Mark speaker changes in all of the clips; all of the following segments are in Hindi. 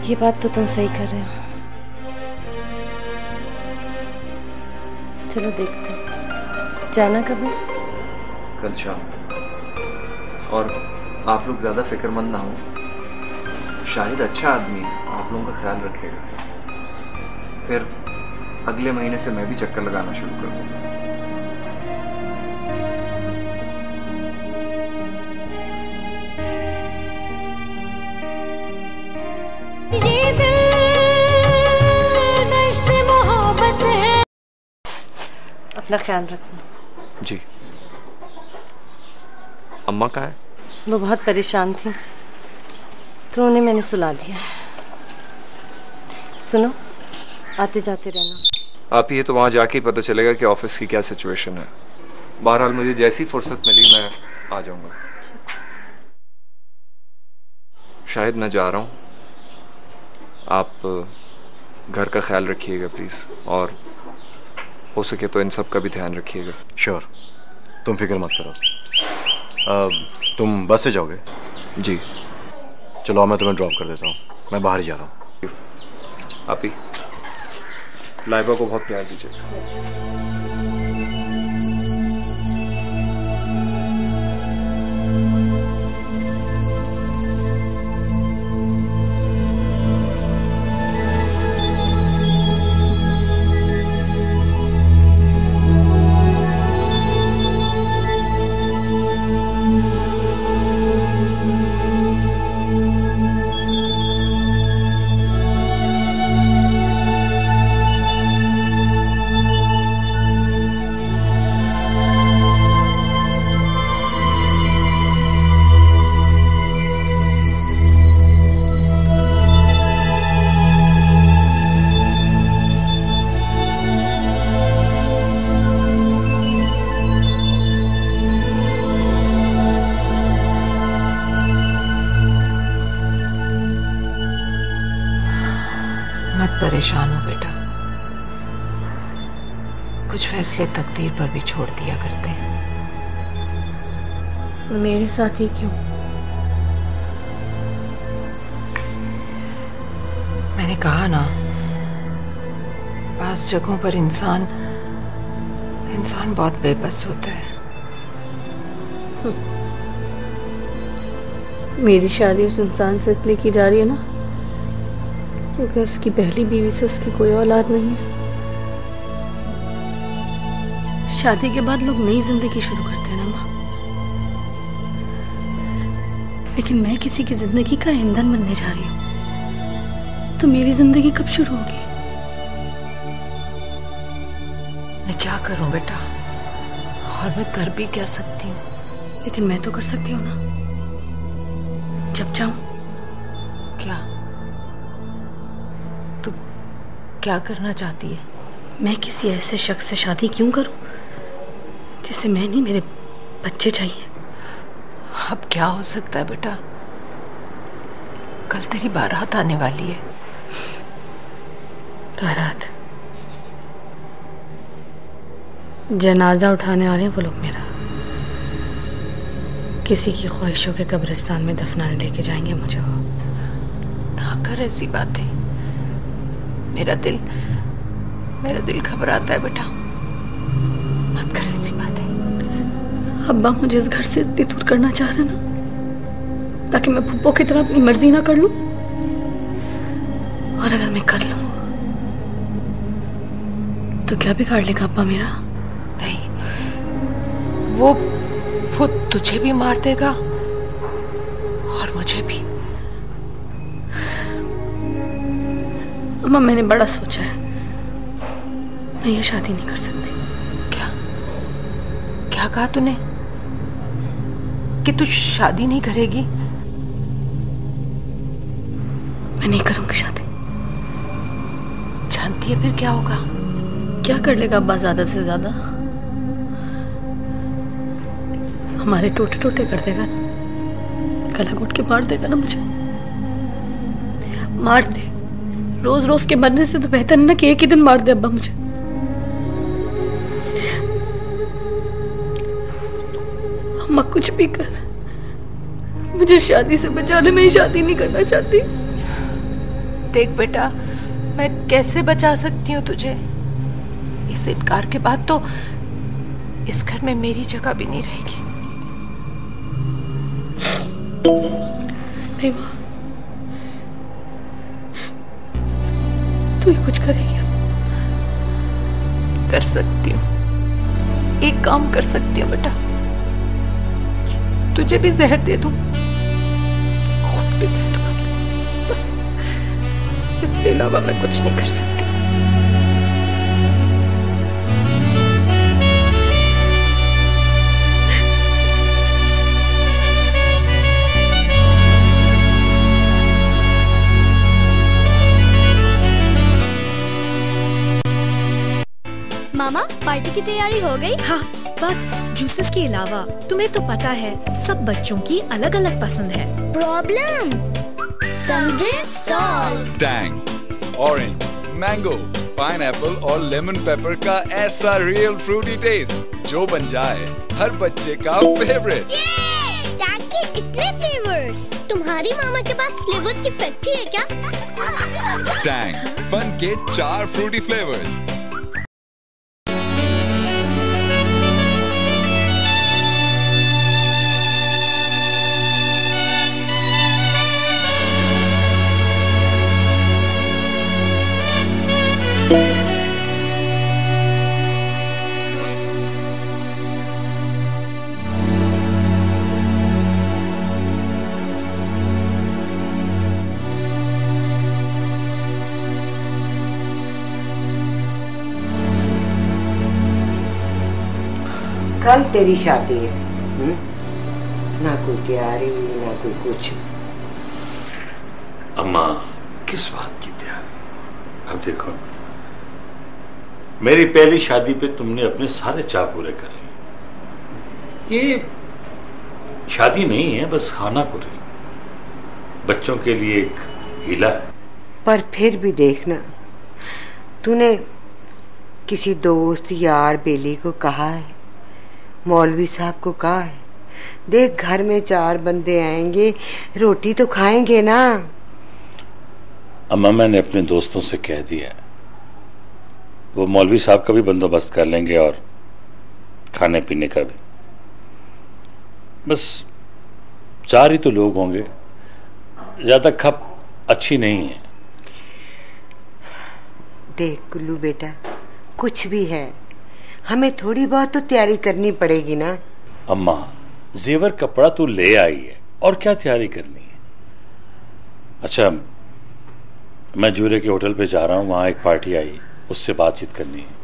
Speaker 1: ये बात तो तुम सही कर रहे हो। चलो देखते हैं। जाना कब है?
Speaker 2: कल शाम। और आप लोग ज्यादा फिक्रमंद ना हो। शाहिद अच्छा आदमी है, आप लोगों का ख्याल रखेगा। फिर अगले महीने से मैं भी चक्कर लगाना शुरू कर दूंगा।
Speaker 3: ये दिल दश्त मोहब्बत है।
Speaker 1: अपना ख्याल रखना।
Speaker 2: जी। अम्मा कहाँ है?
Speaker 1: वो बहुत परेशान थी तो उन्हें मैंने सुला दिया। सुनो, आते जाते रहना।
Speaker 2: आप ही तो वहाँ जाके ही पता चलेगा कि ऑफिस की क्या सिचुएशन है। बहरहाल मुझे जैसी फुर्सत मिली मैं आ जाऊंगा। शायद मैं जा रहा हूँ, आप घर का ख्याल रखिएगा प्लीज़, और हो सके तो इन सब का भी ध्यान रखिएगा।
Speaker 4: श्योर, तुम फिक्र मत करो। तुम बस से जाओगे?
Speaker 2: जी।
Speaker 4: चलो मैं तुम्हें ड्रॉप कर देता हूँ, मैं बाहर ही जा रहा हूँ।
Speaker 2: आप ही लाइबा को बहुत प्यार दीजिए।
Speaker 5: मत परेशान हो बेटा, कुछ फैसले तकदीर पर भी छोड़ दिया करते हैं।
Speaker 1: मेरे साथ ही क्यों?
Speaker 5: मैंने कहा ना, बास जगहों पर इंसान बहुत बेबस होता है।
Speaker 6: मेरी शादी उस इंसान से इसलिए की जा रही है ना क्योंकि उसकी पहली बीवी से उसकी कोई औलाद नहीं है। शादी के बाद लोग नई जिंदगी शुरू करते हैं ना माँ, लेकिन मैं किसी की जिंदगी का ईंधन बनने जा रही हूँ, तो मेरी जिंदगी कब शुरू होगी?
Speaker 5: मैं क्या करूं बेटा, और मैं कर भी क्या सकती हूँ?
Speaker 6: लेकिन मैं तो कर सकती हूँ ना, जब चाहूं।
Speaker 5: क्या? तू क्या करना चाहती है?
Speaker 6: मैं किसी ऐसे शख्स से शादी क्यों करूं जिससे मैं नहीं, मेरे बच्चे चाहिए।
Speaker 5: अब क्या हो सकता है बेटा, कल तेरी बारात आने वाली है।
Speaker 6: बारात? जनाजा उठाने आ रहे हैं वो लोग मेरा, किसी की ख्वाहिशों के कब्रिस्तान में दफनाने लेके जाएंगे मुझे वो।
Speaker 5: ना कर ऐसी बातें, मेरा दिल घबराता है बेटा, मत कर ऐसी बातें।
Speaker 6: अब्बा मुझे इस घर से इतनी दूर करना चाह रहे ना, ताकि मैं पप्पो की तरह अपनी मर्जी ना कर लूं। और अगर मैं कर लूं तो क्या बिगाड़ लेगा अब्बा मेरा?
Speaker 5: नहीं, वो तुझे भी मार देगा और मुझे भी।
Speaker 6: अम्मा मैंने बड़ा सोचा है, मैं ये शादी नहीं कर सकती।
Speaker 5: क्या कहा तूने कि तू शादी नहीं करेगी?
Speaker 6: मैं नहीं करूंगी शादी।
Speaker 5: जानती है फिर क्या होगा?
Speaker 6: क्या कर लेगा अब्बा ज्यादा से ज्यादा? हमारे टोटे टोटे कर देगा, गला घोट के मार देगा ना मुझे। मार दे, रोज रोज के मरने से तो बेहतर है ना कि एक ही दिन मार दे अब्बा मुझे। अम्मा कुछ भी कर, मुझे शादी से बचाने में ही शादी नहीं करना चाहती।
Speaker 5: देख बेटा, मैं कैसे बचा सकती हूँ तुझे। इस इनकार के बाद तो इस घर में मेरी जगह भी नहीं रहेगी।
Speaker 6: नहीं माँ, तू ही कुछ करेगी?
Speaker 5: कर सकती हूँ, एक काम कर सकती हूँ बेटा, तुझे भी जहर दे दूं, खुद भी जहर खा लूं, बस इसके अलावा मैं कुछ नहीं कर सकती।
Speaker 7: मामा, पार्टी की तैयारी हो गई?
Speaker 8: हाँ, बस जूसेस के अलावा। तुम्हें तो पता है सब बच्चों की अलग अलग पसंद है।
Speaker 7: प्रॉब्लम समझे? Solve.
Speaker 9: Tang, orange, mango, pineapple और लेमन पेपर का ऐसा रियल फ्रूटी टेस्ट जो बन जाए हर बच्चे का फेवरेट।
Speaker 7: टैंग के इतने फ्लेवर्स। तुम्हारी मामा के पास फ्लेवर्स की फैक्ट्री है क्या?
Speaker 9: टैंग, फन के 4 फ्रूटी फ्लेवर्स।
Speaker 10: कल तेरी शादी है, ना कोई तैयारी ना कोई कुछ।
Speaker 11: अम्मा, किस बात की तैयारी? अब देखो, मेरी पहली शादी पे तुमने अपने सारे चाह पूरे कर लिए। ये शादी नहीं है, बस खाना पूरी, बच्चों के लिए एक हीला है।
Speaker 10: पर फिर भी देखना, तूने किसी दोस्त यार बेली को कहा है, मौलवी साहब को कहा है, देख घर में 4 बंदे आएंगे, रोटी तो खाएंगे ना।
Speaker 11: अम्मा, मैंने अपने दोस्तों से कह दिया, वो मौलवी साहब का भी बंदोबस्त कर लेंगे और खाने पीने का भी। बस 4 ही तो लोग होंगे, ज्यादा खप अच्छी नहीं है।
Speaker 10: देख कुल्लू बेटा, कुछ भी है, हमें थोड़ी बहुत तो तैयारी करनी पड़ेगी ना।
Speaker 11: अम्मा, जेवर कपड़ा तू ले आई है, और क्या तैयारी करनी है? अच्छा, मैं जूरे के होटल पे जा रहा हूँ, वहां एक पार्टी आई, उससे बातचीत करनी है।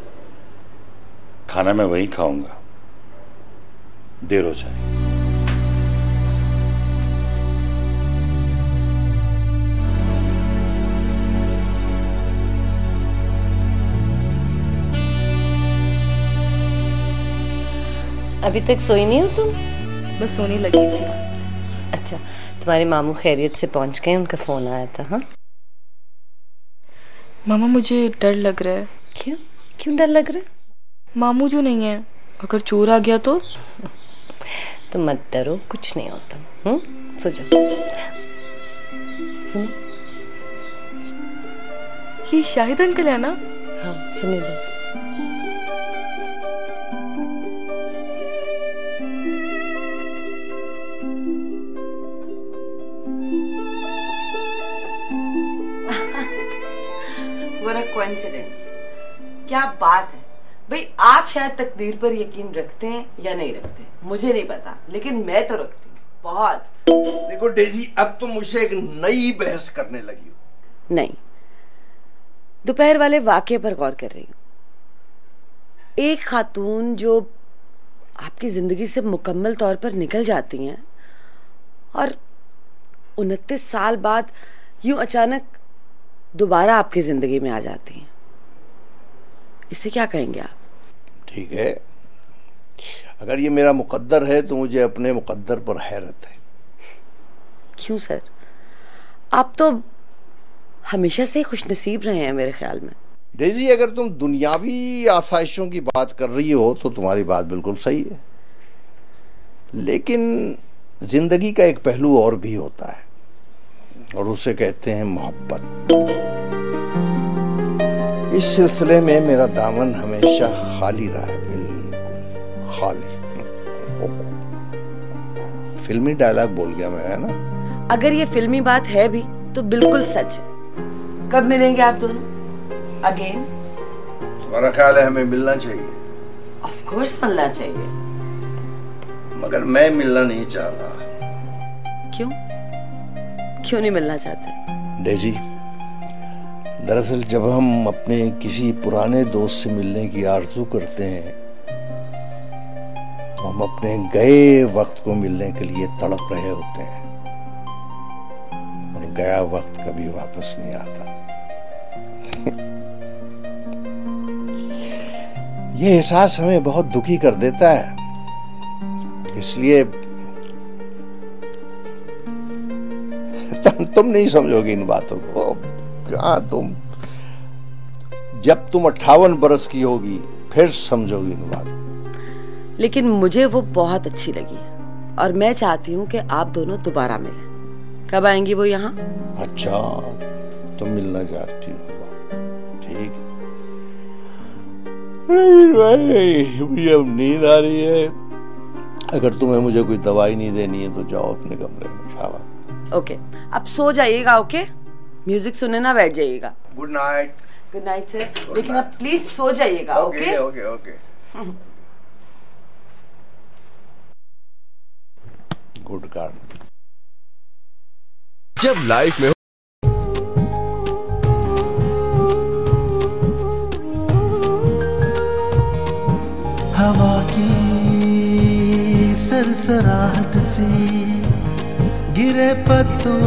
Speaker 11: खाना मैं वहीं खाऊंगा, देर हो जाए।
Speaker 1: अभी तक सोई नहीं हो तुम?
Speaker 6: बस सोने लगी थी।
Speaker 1: अच्छा, तुम्हारे मामू खैरियत से पहुंच गए? उनका फोन आया था। हाँ
Speaker 6: मामा, मुझे डर लग रहा है।
Speaker 1: क्यों? क्यों डर लग रहा है?
Speaker 6: मामू जो नहीं है, अगर चोर आ गया तो?
Speaker 1: तुम मत डरो, कुछ नहीं होता। सो जाओ। सुनो,
Speaker 6: ये शाहिद अंकल है ना?
Speaker 1: हाँ, सुने दो।
Speaker 12: What a coincidence. क्या बात है भाई, आप शायद तकदीर पर यकीन रखते हैं या नहीं रखते, मुझे नहीं पता, लेकिन मैं तो रखती हूँ बहुत।
Speaker 13: देखो डेजी, अब तुम मुझसे एक नई बहस करने लगी हो।
Speaker 12: नहीं, दोपहर वाले वाकये पर गौर कर रही हूँ। एक खातून जो आपकी जिंदगी से मुकम्मल तौर पर निकल जाती हैं और 29 साल बाद यूं अचानक दोबारा आपकी जिंदगी में आ जाती हैं, इसे क्या कहेंगे आप?
Speaker 13: ठीक है, अगर ये मेरा मुकद्दर है तो मुझे अपने मुकद्दर पर हैरत है।
Speaker 12: क्यों सर? आप तो हमेशा से खुशनसीब रहे हैं मेरे ख्याल में।
Speaker 13: डेजी, अगर तुम दुनियावी आसाइशों की बात कर रही हो तो तुम्हारी बात बिल्कुल सही है, लेकिन जिंदगी का एक पहलू और भी होता है। और उसे कहते हैं मोहब्बत। इस सिलसिले में मेरा दामन हमेशा खाली रहा है, बिल्कुल खाली। फिल्मी डायलॉग बोल गया मैं, है ना?
Speaker 12: अगर ये फिल्मी बात है भी तो बिल्कुल सच है। कब मिलेंगे आप दोनों अगेन?
Speaker 13: तुम्हारा ख्याल है हमें मिलना चाहिए?
Speaker 12: ऑफ कोर्स मिलना चाहिए।
Speaker 13: मगर मैं मिलना नहीं चाहता।
Speaker 12: क्यों? क्यों नहीं मिलना चाहते?
Speaker 13: डेजी, दरअसल जब हम अपने किसी पुराने दोस्त से मिलने की आरज़ू करते हैं तो हम अपने गए वक्त को मिलने के लिए तड़प रहे होते हैं, और गया वक्त कभी वापस नहीं आता। ये एहसास हमें बहुत दुखी कर देता है। इसलिए तुम नहीं समझोगे इन बातों को। कहाँ तुम, जब तुम 58 बरस की होगी फिर समझोगी इन बातों।
Speaker 12: लेकिन मुझे वो बहुत अच्छी लगी और मैं चाहती हूँ कि आप दोनों दोबारा मिलें। कब आएंगी वो यहाँ?
Speaker 13: अच्छा, तुम मिलना चाहती हो? ठीक। मुझे अब नींद आ रही है। अगर तुम्हें मुझे कोई दवाई नहीं देनी है तो जाओ अपने कमरे में। शाबाश।
Speaker 12: ओके, अब सो जाइएगा। ओके, म्यूजिक सुनने ना बैठ जाइएगा।
Speaker 13: Good night.
Speaker 12: Good night sir. लेकिन अब प्लीज सो जाइएगा। Okay
Speaker 13: okay okay. Good God.
Speaker 9: जब लाइफ में
Speaker 14: हवा की सरसराहट से गिरे पत्तों